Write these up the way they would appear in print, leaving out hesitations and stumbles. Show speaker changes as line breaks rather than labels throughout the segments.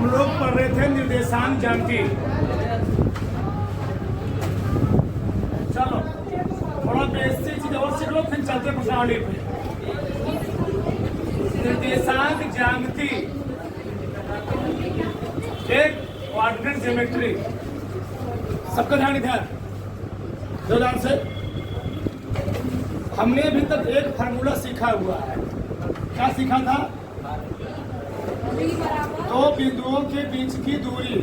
हम लोग पढ़ रहे थे निर्देशांक ज्यामिति। चलो थोड़ा बेसिक चीज और सीख लो, फिर चलते प्रश्नावली पे। निर्देशांक ज्यामिति एक कोऑर्डिनेट ज्योमेट्री, सबका ध्यान इधर दो ध्यान से। हमने अभी तक एक फार्मूला सीखा हुआ है। क्या सीखा था? दो बिंदुओं के बीच की दूरी,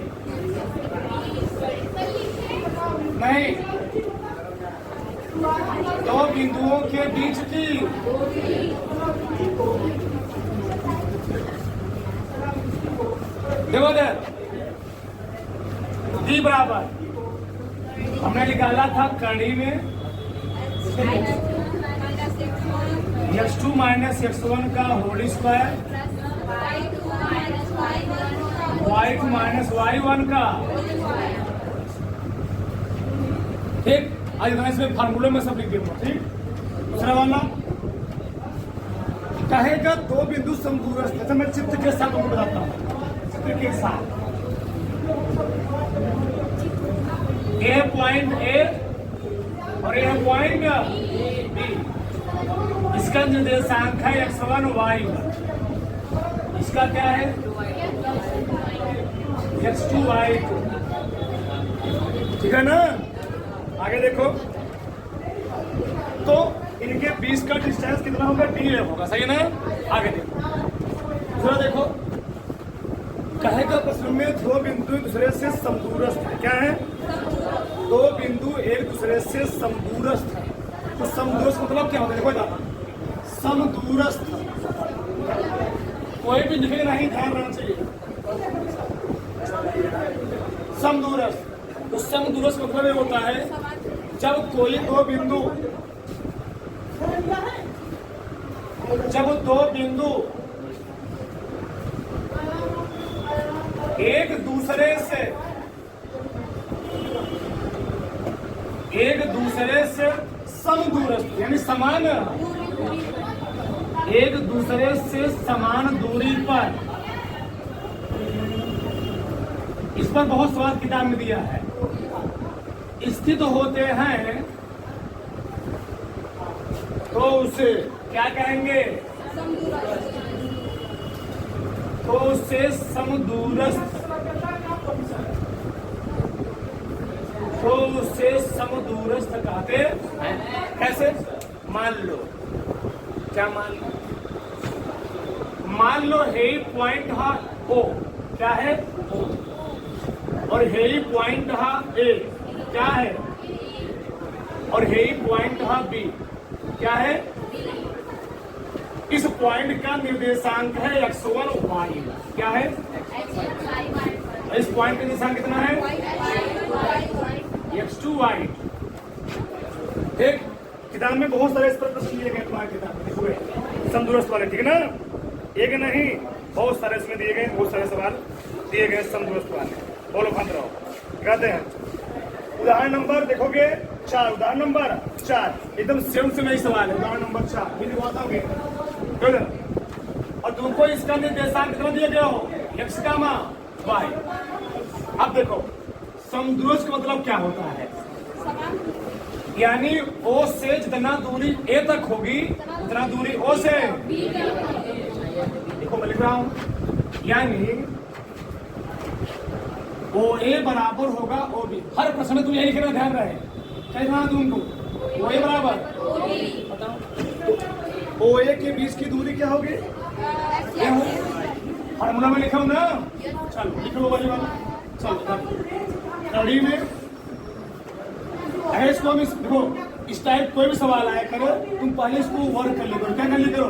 नहीं, दो बिंदुओं के बीच की देखो डी बराबर हमने निकाला था कड़ी में x2 माइनस x1 का whole square, y2 minus y1 का। ठीक, आज इसमें फार्मूले में सब लिख दिया। ठीक, दूसरा वाला कहेगा दो बिंदु समदूरस्थ। अच्छा मैं चित्र के साथ आपको बताता हूँ, चित्र के साथ। ए पॉइंट ए और यह पॉइंट बी, इसका निर्देशांक है x1 y1, इसका क्या है x2 y2। ठीक है ना? आगे देखो तो इनके बीच का डिस्टेंस कितना होगा? d होगा, सही है ना? आगे देखो, दूसरा देखो, कहेगा प्रश्न में दो बिंदु दूसरे से समदूरस्थ है। क्या है? दो बिंदु एक दूसरे से समदूरस्थ है। तो समदूरस्थ मतलब क्या होता है? देखो समदूरस्थ, कोई भी लिखे नहीं, ध्यान रहना चाहिए। समदूरस्थ, तो समदूरस्थ मतलब ये होता है जब कोई दो बिंदु एक दूसरे से समदूरस्थ यानी समान, एक दूसरे से समान दूरी पर, इस पर बहुत सवाल किताब में दिया है, स्थित होते हैं तो उसे क्या कहेंगे? तो उसे समदूरस्थ, तो उसे समदूरस्थ कहते हैं। कैसे? मान लो, क्या मान लो? मान लो हे पॉइंट हा ओ, क्या है? ओ, और हे पॉइंट हा ए, क्या है? और हे पॉइंट हा बी, क्या है? इस पॉइंट का निर्देशांक है x1 y, क्या है? इस पॉइंट का निर्देशांक कितना है? x2 y। ठीक, किताब में बहुत सारे इस पर प्रश्न दिए गए, तुम्हारी किताब में देखोगे समदूरस्थ वाले। ठीक है ना? एक नहीं, बहुत सारे इसमें दिए गए, बहुत सारे सवाल दिए गए समदूरस्थ वाले। बोलो बंद रहो, कहते हैं उदाहरण नंबर देखोगे 4, उदाहरण नंबर 4 एकदम सेम से नहीं सवाल है। उदाहरण नंबर 4 भी दिखाओगे और तुमको इसका निर्देशांक कितना दिया गया हो? x का y। अब देखो समदूरस्थ का मतलब क्या होता है? यानी O से जितना दूरी A तक होगी उतना दूरी O से देखो मैं लिख रहा हूं, यानी OA बराबर होगा OB। हर प्रश्न में तुम यही लिखना, ध्यान रहे। क्या लिखना तुमको? OA बराबर, बताओ OA के बीच की दूरी क्या होगी? ये हो फार्मूला में लिखा हूं ना। चलो लिखो वाली वाला। चलो कड़ी में इसको हम देखो, इस टाइप कोई भी सवाल आया करो, तुम पहले इसको वर्क कर लिया करो। क्या कर लिया करो?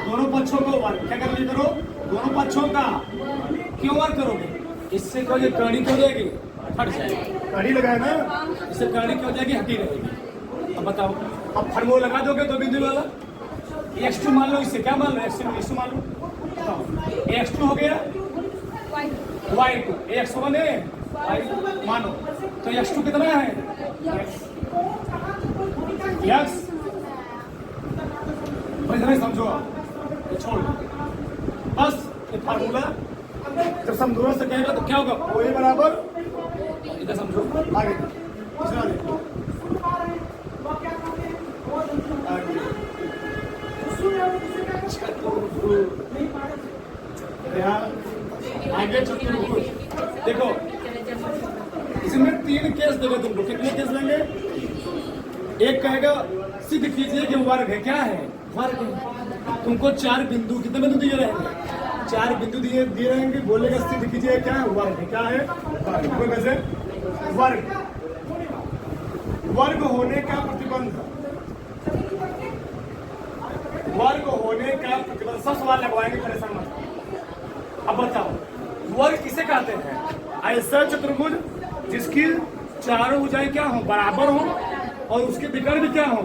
दोनों पक्षों को वर्क। क्या कर लिया करो? दोनों पक्षों का। क्यों वर्क करोगे? इससे क्या हो, कड़ी क्या हो जाएगी? हट जाएगी। कड़ी लगाए ना, इससे कड़ी क्या हो जाएगी? हटी रहेगी। अब बताओ, अब फार्मूला लगा दोगे दो बिंदु वाला। x2 मान लो, इससे क्या मान लो? x2 मान लो। x2 हो गया y2, x1 है y मानो, तो x2 कितना है? x समझो, छोड़ बस ये फार्मूला जब समदूरस्थ से कहेगा तो क्या होगा? ओ ए बराबर, इधर समझो, आगे दूसरा देखो, आगे चतुर्भुज। देखो इसमें 3 केस देगा तुमको। कितने केस लेंगे? एक कहेगा सिद्ध कीजिए कि वर्ग है। क्या है? वर्ग है। तुमको 4 बिंदु, कितने बिंदु दिए रहेंगे? 4 बिंदु दिए रहेंगे। बोलेगा सिद्ध कीजिए क्या है? वर्ग है। क्या है? वर्ग। वैसे वर्ग, वर्ग होने का प्रतिबंध, वर्ग होने का प्रतिबंध। सब सवाल लगवाएंगे, परेशान मत। अब बताओ वर्ग किसे कहते हैं? ऐसा चतुर्भुज जिसकी चारों भुजाएं क्या हो? बराबर हो, और उसके विकर्ण भी क्या हो?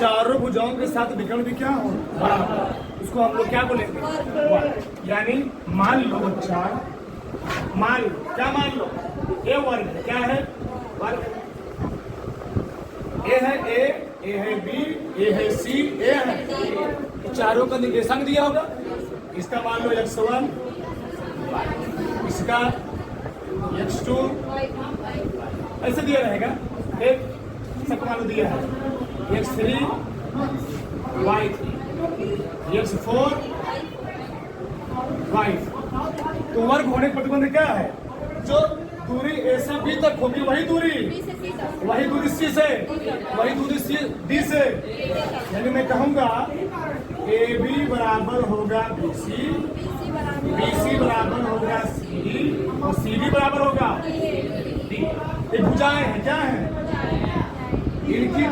चारों भुजाओं के साथ विकर्ण भी क्या हो? बराबर। उसको हम लोग क्या बोलेंगे? वर्ग। यानी मान लो बच्चा, मान लो, क्या मान लो? ए वर्ग है। क्या है? वर्ग। ए है ए है बी, ए है सी, ए है, चारों का निर्देशांक दिया होगा। इसका मान लो x1, इसका x2, ऐसे दिया रहेगा। एक सबको मान लो दिया है x3, y3, x4, y4। तो वर्ग होने का प्रतिबंध क्या है? जो दूरी ए से बी तक होगी वही दूरी सी से, वही दूरी सी डी से। यानी मैं कहूंगा ए बी बराबर होगा बी सी बराबर होगा सी डी, और सी डी बराबर होगा डी। ये भुजाएं हैं। क्या है? इनकी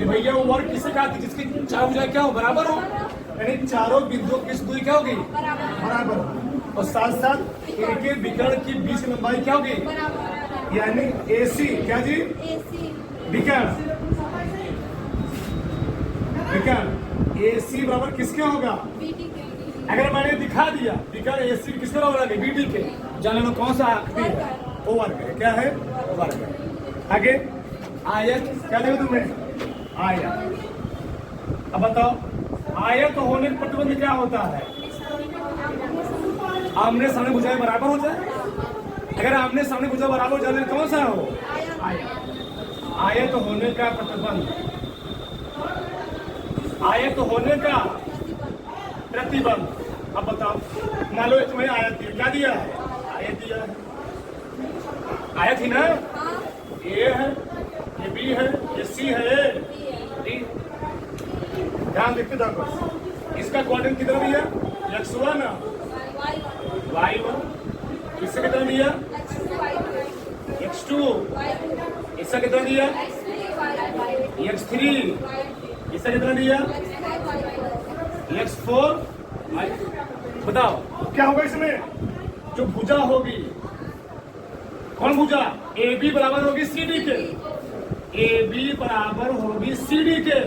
भैया वो वर्ग किसे कहा? जिसकी 4 भुजाएं क्या हो? बराबर हो। यानी चारों बिंदुओं की दूरी क्या होगी? बराबर। और साथ साथ इनके विकर्ण की बीच लंबाई क्या होगी? यानी AC। क्या जी? विकर्ण, विकर्ण AC बराबर किसके होगा? अगर मैंने दिखा दिया विकर्ण AC किसके बराबर होगा? BD के। जाने लो कौन सा आकृति है? वो वर्ग है। क्या है? वर्ग है। आगे आयत। क्या देखो तुम्हें? आयत। अब बताओ आयत होने का प्रतिबंध क्या होता है? आमने सामने भुजाएं बराबर हो जाए। अगर आमने सामने भुजा बराबर हो जाए कौन सा हो? आयत। आयत होने का प्रतिबंध, आयत होने का प्रतिबंध। अब बताओ मान लो तुम्हें आयत दिया। क्या दिया है? आयत दिया है। आयत ही ना? ए है, ये बी है, ये सी है, डी। ध्यान देखते देखो इसका कोऑर्डिनेट कितना दिया? x1, y1। इससे कितना दिया? x2। इसका कितना दिया? x3। इसका कितना दिया? x4। बताओ क्या होगा इसमें? जो भुजा होगी, कौन भुजा? ए बी बराबर होगी सी डी के, ए बी बराबर होगी सी डी के।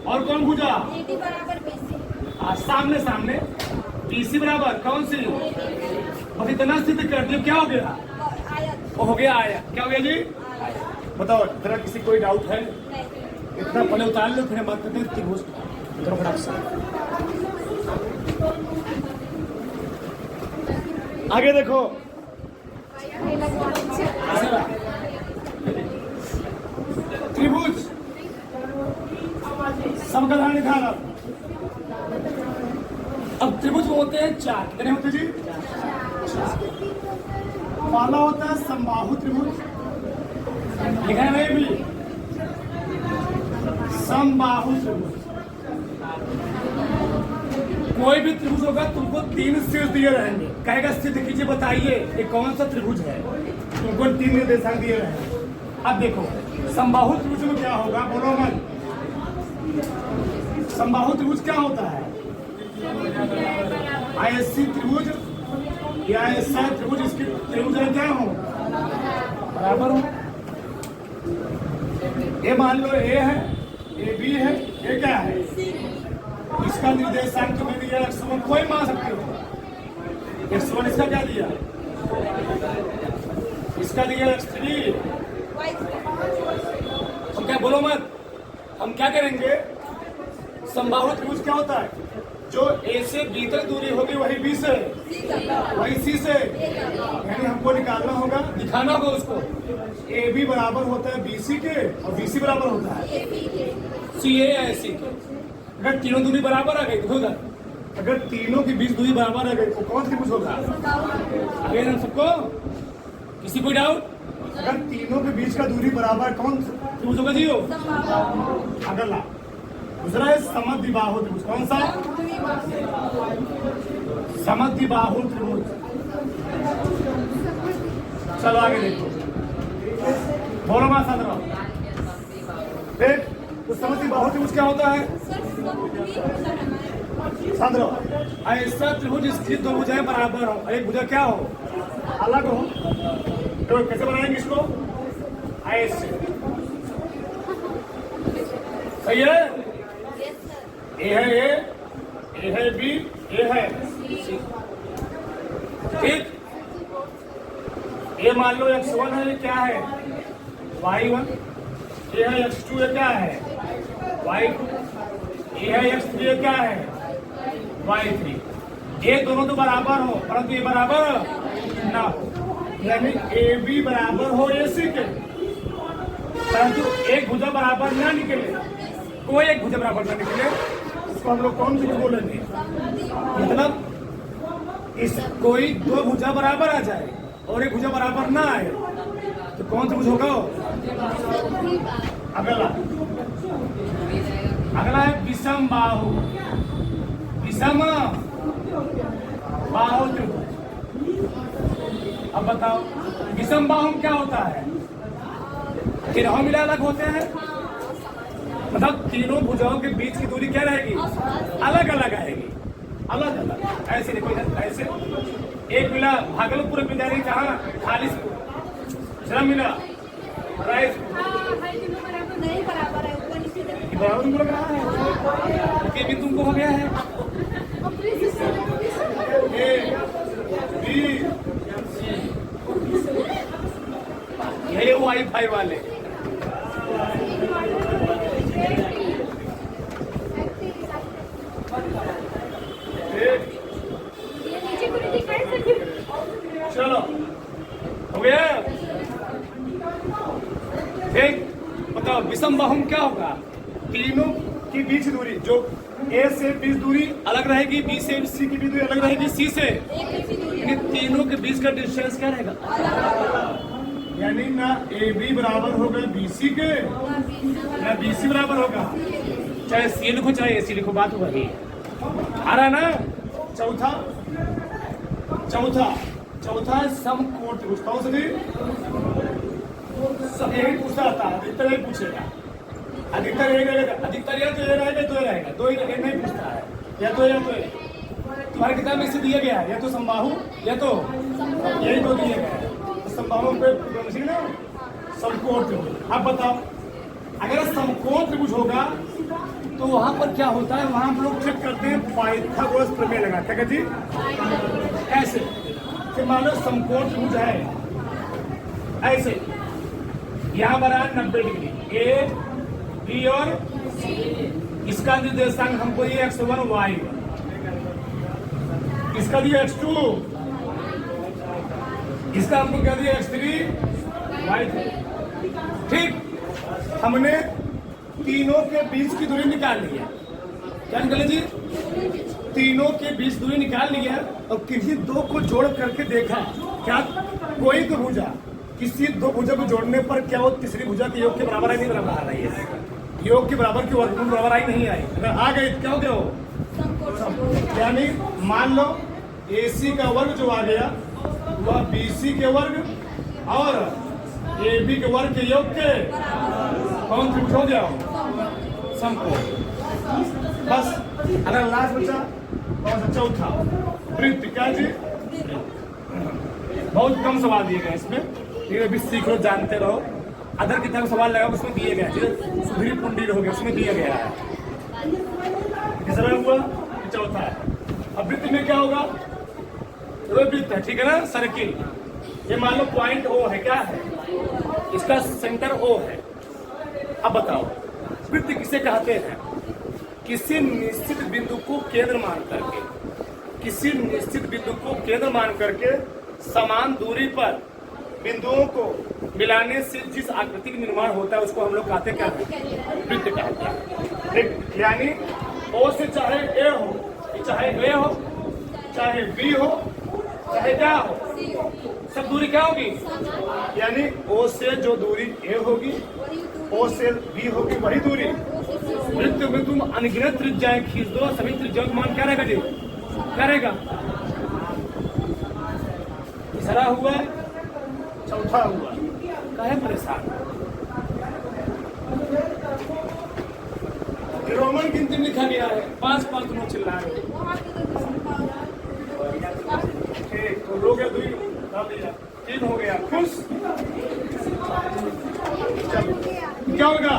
और कौन भुजा? सामने सामने BC बराबर कौन सी? बस इतना सिद्ध कर दिया। क्या हो गया? वो हो गया आया। क्या हो गया जी? बताओ जरा किसी कोई डाउट है? इतना पहले उतार लो फिर बात करते हैं त्रिभुज। आगे देखो त्रिभुज सबका ध्यान निकाल। अब त्रिभुज होते हैं 4। कितने होते जी? पहला होता है समबाहु त्रिभुज। लिखा है नहीं भी? समबाहु त्रिभुज। कोई भी त्रिभुज होगा तुमको 3 शीर्ष दिए रहेंगे। कहेगा सिद्ध कीजिए, बताइए ये कौन सा त्रिभुज है? तुमको 3 निर्देशांक दिए रहेंगे। अब देखो समबाहु त्रिभुज में क्या होगा? बोलो मत। समबाहु त्रिभुज क्या होता है? आयसी त्रिभुज या ऐसा त्रिभुज, इसके त्रिभुज क्या हो? बराबर हो। ये मान लो ए है, ए बी है, ये क्या है? इसका निर्देशांक तुम्हें दिया x1। कोई मान सकते हो। x1 इसका क्या दिया? इसका दिया x3। हम क्या बोलो मत, हम क्या करेंगे? समबाहु त्रिभुज क्या होता है? जो ए से बी तक दूरी होगी वही बी से, वही सी से, यानी हमको निकालना होगा, दिखाना होगा उसको ए बी बराबर होता है बी सी के और बी सी बराबर होता है सी ए या सी के। अगर तीनों दूरी बराबर आ गई तो होगा, अगर तीनों के बीच दूरी बराबर आ गई तो कौन सा त्रिभुज होगा? अगर हम सबको किसी को डाउट, अगर तीनों के बीच का दूरी बराबर कौन त्रिभुज होगा जी? अगला दूसरा है समद्विबाहु त्रिभुज। कौन सा? समद्विबाहु त्रिभुज। चलो आगे देखो, बोलो मां साथ रहो। देख तो समद्विबाहु त्रिभुज क्या होता है? साथ रहो, ऐसा त्रिभुज जिसकी दो भुजाएं बराबर हो, एक भुजा क्या हो? अलग हो। तो कैसे बनाएंगे इसको? ऐसे, सही है? ए है ए है बी, ए है सी, ठीक। ये मान लो x1 है, ये क्या है? y1। ये है x2, ये क्या है? y2। ये है x3, ये क्या है? y3। ये दोनों तो बराबर हो परंतु ये बराबर ना हो, यानी ए बी बराबर हो ए सी के, परंतु एक भुजा बराबर ना निकले, कोई एक भुजा बराबर ना निकले, इसको हम लोग कौन सी बोलेंगे? मतलब इस कोई दो भुजा बराबर आ जाए और एक भुजा बराबर ना आए तो कौन सा भुज होगा? अगला अगला है विषम बाहु। विषम बाहु त्रिभुज। अब बताओ विषम बाहु क्या होता है? तीनों मिला अलग होते हैं, मतलब तीनों भुजाओं के बीच की दूरी क्या रहेगी? अलग अलग आएगी, अलग अलग। ऐसे देखो, ऐसे एक मिला भागलपुर में जा रही जहाँ खालिश, दूसरा मिला राइस बराबर बोल रहा है, ये भी तुमको हो गया है। ए बी सी, ये वाईफाई वाले चलो हो गया। ठीक, बताओ विषम बाहु क्या होगा? तीनों की बीच दूरी, जो ए से बीच दूरी अलग रहेगी, बी से सी की बीच दूरी अलग रहेगी, सी से, यानी तीनों के बीच का डिस्टेंस क्या रहेगा? यानी ना ए बी बराबर होगा बी सी के, ना बी सी बराबर होगा, चाहे सी लिखो चाहे ए सी लिखो, बात वही आ रहा ना। चौथा चौथा चौथा है समकोण त्रिभुज। कौन सा? सब यही पूछता आता है, अधिकतर यही पूछेगा, अधिकतर यही रहेगा, अधिकतर या तो ये रहेगा तो ये रहेगा, दो ही नहीं पूछता है, या तो तुम्हारी किताब में से दिया गया है, या तो समबाहु या तो यही दो दिए गए हैं। समबाहु पे ना समकोण त्रिभुज। अब बताओ अगर समकोण त्रिभुज होगा तो वहां पर क्या होता है? वहां हम लोग चेक करते हैं पाइथागोरस प्रमेय लगा, क्या जी? ऐसे कि मान लो समकोण त्रिभुज है ऐसे, यहाँ बना 90 डिग्री ए बी और इसका निर्देशांक हमको ये x1 y1, इसका दिया x2, इसका हमको क्या दिया x3 y3। ठीक, हमने तीनों के बीच की दूरी निकाल ली है। क्या निकाले जी? तीनों के बीच दूरी निकाल ली है और किसी दो को जोड़ करके देखा, क्या कोई तो भुजा किसी दो भुजा को जोड़ने पर क्या वो तीसरी भुजा के योग के बराबर आई? नहीं बराबर आ रही है, योग के बराबर की वर्गमूल बराबर आई नहीं आई। अगर आ गई क्या हो गया? हो यानी मान लो AC का वर्ग जो आ गया वह BC के वर्ग और AB के वर्ग के योग के कौन त्रिभुज हो गया? समकोण। बस अगर लास्ट बचा कौन सा? चौथा वृत्त। क्या जी? बहुत कम सवाल दिए गए इसमें, लेकिन अभी सीख लो, जानते रहो। अदर किताब सवाल लगा उसमें दिए गए, सुधीर पुंडीर हो गया उसमें दिया गया है। तीसरा हुआ, चौथा है। अब वृत्त में क्या होगा? वृत्त है, ठीक है ना, सर्किल। ये मान लो पॉइंट O है, क्या है? इसका सेंटर O है। अब बताओ वृत्त किसे कहते हैं? किसी निश्चित बिंदु को केंद्र मान करके, किसी निश्चित बिंदु को केंद्र मान करके समान दूरी पर बिंदुओं को मिलाने से जिस आकृति का निर्माण होता है उसको हम लोग कहते हैं क्या? वृत्त कहते हैं। वृत्त यानी ओ से चाहे ए हो, चाहे ए हो, चाहे बी हो, चाहे क्या हो, सब दूरी क्या होगी? यानी ओ से जो दूरी ए होगी, ओ से बी होगी, वही दूरी। वृत्त में तुम अनगिनत त्रिज्याएं खींच दो, सभी त्रिज्याओं का मान क्या रहेगा जी? क्या रहेगा? तीसरा हुआ, चौथा हुआ, काहे परेशान? रोमन गिनती में लिखा गया है 5-5 नोट चिल्ला रहे हो। ठीक, तो लोग 2 डाल दिया, 3 हो गया, खुश? चलो क्या होगा?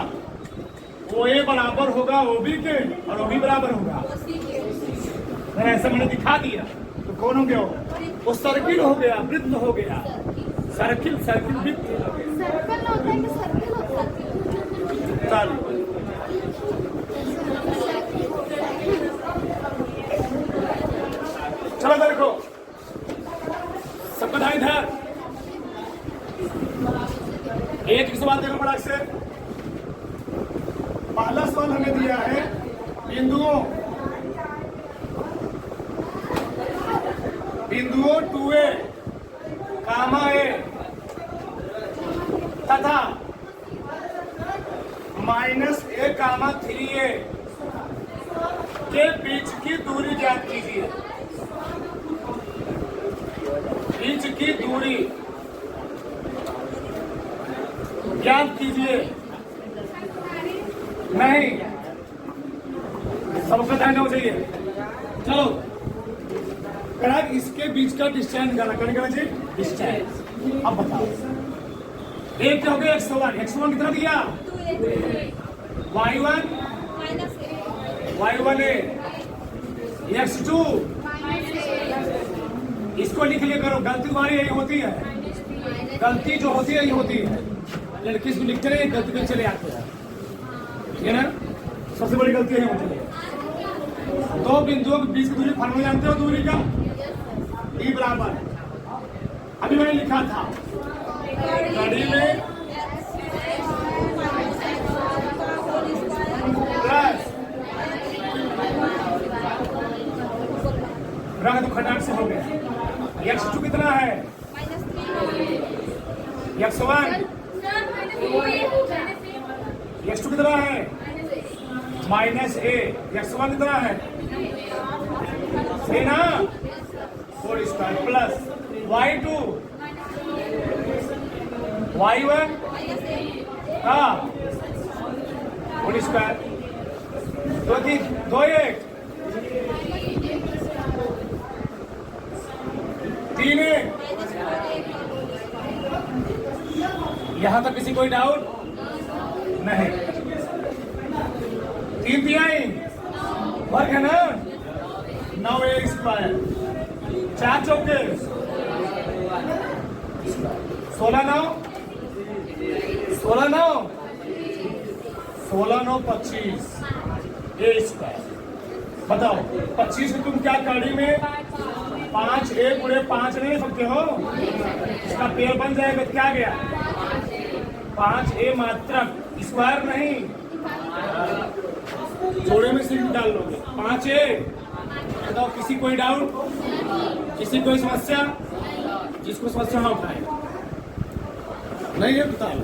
ओ ए बराबर होगा ओ बी के और ओ बी बराबर होगा, मैंने ऐसा मैंने दिखा दिया। तो कौन हो गया? वो सर्किल हो गया, वृत्त हो गया। सर्किल सर्किल वृत्त हो गया।
सर्कल होता है कि सर्किल होता है?
चलो चलो देखो सबका ध्यान इधर। एक सवाल देखो बड़ा से। पहला सवाल हमें दिया है बिंदुओं 2a, A तथा -a, 3a के बीच की दूरी ज्ञात कीजिए। बीच की दूरी ज्ञात कीजिए। नहीं, सबका ध्यान होना चाहिए। चलो करा इसके बीच का डिस्टेंस निकाला, करना जी डिस्टेंस। अब बताओ एक क्या हो गया? x1 कितना दिया? y1 a, x2 इसको लिख लिया करो। गलती तुम्हारी यही होती है, गलती जो होती है यही होती है। लड़की इसको लिखते रहे, गलती में चले आते हैं, ठीक है ना? सबसे बड़ी गलती यही होती है। 2 बिंदुओं के बीच की दूरी फार्मूला जानते हो दूरी का? D बराबर, अभी मैंने लिखा था घड़ी में प्लस रंग तो खटाक से हो गया। x2 कितना है? x1 x2 कितना है? -a, x1 कितना है? है ना? 4 स्क्वायर प्लस y2 y1 का 4 स्क्वायर, 2 1 3 1। यहां तक किसी कोई डाउट नहीं? 3 तिहाई वर्ग है ना? 9a स्क्वायर, 4 चौके 16 9 16 9 16 9 25 a स्क्वायर। बताओ 25 को तुम क्या कड़ी में 5a पूरे 5 नहीं सकते हो? इसका पेड़ बन जाएगा। क्या गया? 5a मात्रक, स्क्वायर नहीं, जोड़े में सिर्फ डाल लोगे 5a। बताओ किसी कोई डाउट, किसी कोई समस्या? जिसको समस्या ना उठाए नहीं है बता लो।